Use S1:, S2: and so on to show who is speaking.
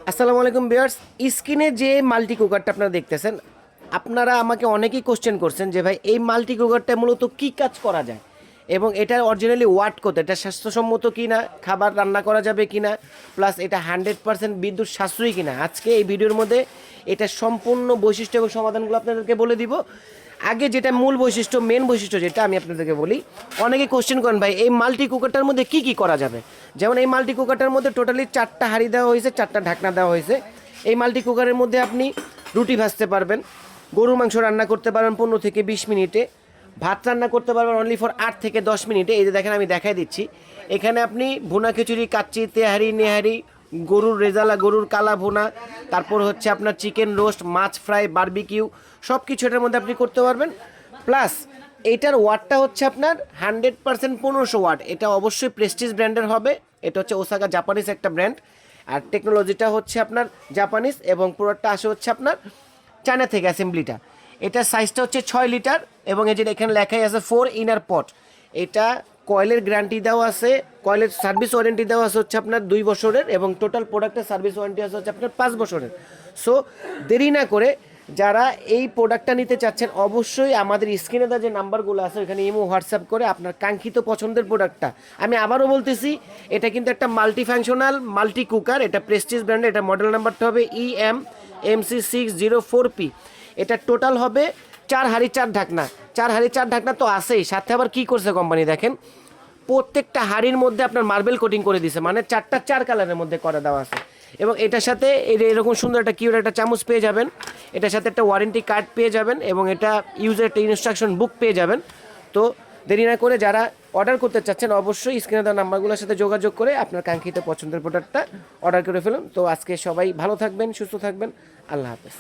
S1: আসসালামু আলাইকুম ভিউয়ার্স, স্ক্রিনে যে মাল্টি কুকারটা আপনারা দেখতেছেন, আপনারা আমাকে অনেকেই কোশ্চেন করছেন যে ভাই এই মাল্টি কুকারটা মূলত কী কাজ করা যায় এবং এটা অরিজিনালি ওয়াট কত, এটা স্বাস্থ্যসম্মত কি না, খাবার রান্না করা যাবে কি না, প্লাস এটা 100% বিদ্যুৎ সাশ্রয়ী কি না। আজকে এই ভিডিওর মধ্যে এটা সম্পূর্ণ বৈশিষ্ট্য এবং সমাধানগুলো আপনাদেরকে বলে দিব। আগে যেটা মূল বৈশিষ্ট্য, মেন বৈশিষ্ট্য যেটা আমি আপনাদেরকে বলি, অনেকে কোশ্চেন করেন ভাই এই মাল্টি কুকারটার মধ্যে কি কি করা যাবে। যেমন এই মাল্টি কুকারটার মধ্যে টোটালি 4টা হাঁড়ি দেওয়া হয়েছে, 4টা ঢাকনা দেওয়া হয়েছে। এই মাল্টি কুকারের মধ্যে আপনি রুটি ভাজতে পারবেন, গরুর মাংস রান্না করতে পারবেন 15 থেকে 20 মিনিটে, ভাত রান্না করতে পারবেন অনলি ফর 8 থেকে 10 মিনিটে। এই যে দেখেন আমি দেখাই দিচ্ছি, এখানে আপনি ভুনা খিচুড়ি, কাচ্চি, তেহারি, নেহারি, গরুর রেজালা, গরুর কালা ভুনা, তারপর হচ্ছে আপনার চিকেন রোস্ট, মাছ ফ্রাই, বারবিকিউ, সব কিছু এটার মধ্যে আপনি করতে পারবেন। প্লাস এইটার ওয়াটটা হচ্ছে আপনার 100% 1500 ওয়াট। এটা অবশ্যই প্রেস্টিজ ব্র্যান্ডের হবে, এটা হচ্ছে ওসাকা জাপানিজ একটা ব্র্যান্ড, আর টেকনোলজিটা হচ্ছে আপনার জাপানিজ এবং প্রোডাক্টটা আসে হচ্ছে আপনার চায়না থেকে অ্যাসেম্বলিটা। এটার সাইজটা হচ্ছে 6 লিটার এবং এই যে এখানে লেখাই আছে 4 ইনার পট। এটা কয়েলের গ্যারান্টি দেওয়া আছে, কয়েলের সার্ভিস ওয়ারেন্টি দেওয়া আছে হচ্ছে আপনার 2 বছরের এবং টোটাল প্রোডাক্টের সার্ভিস ওয়ারেন্টি আছে হচ্ছে আপনার 5 বছরের। সো দেরি না করে যারা এই প্রোডাক্টটা নিতে চাচ্ছেন অবশ্যই আমাদের স্ক্রিনে দেওয়া যে নাম্বারগুলো আছে ওখানে ইমো হোয়াটসঅ্যাপ করে আপনার কাঙ্ক্ষিত পছন্দের প্রোডাক্টটা, আমি আবারও বলতেছি এটা কিন্তু একটা মাল্টি ফাংশনাল মাল্টি কুকার, এটা প্রেস্টিজ ব্র্যান্ড, এটা মডেল নাম্বারটা হবে EMMC604P। এটা টোটাল হবে 4 হাঁড়ি 4 ঢাকনা। 4 হাঁড়ি 4 ঢাকনা তো আছেই, সাথে আবার কি করছে কোম্পানি দেখেন, প্রত্যেকটা হাঁড়ির মধ্যে আপনার মার্বেল কোটিং করে দিছে, মানে 4টা 4 কালারের মধ্যে করে দেওয়া আছে। এবং এটার সাথে এরকম সুন্দর একটা কিউর একটা চামচ পেয়ে যাবেন, এটার সাথে একটা ওয়ারেন্টি কার্ড পেয়ে যাবেন এবং এটা ইউজের একটা ইনস্ট্রাকশন বুক পেয়ে যাবেন। তো দেরি না করে যারা অর্ডার করতে চাচ্ছেন অবশ্যই স্ক্রিনে দেওয়া নাম্বারগুলোর সাথে যোগাযোগ করে আপনার কাঙ্ক্ষিত পছন্দের প্রোডাক্টটা অর্ডার করে ফেলুন। তো আজকে সবাই ভালো থাকবেন, সুস্থ থাকবেন, আল্লাহ হাফেজ।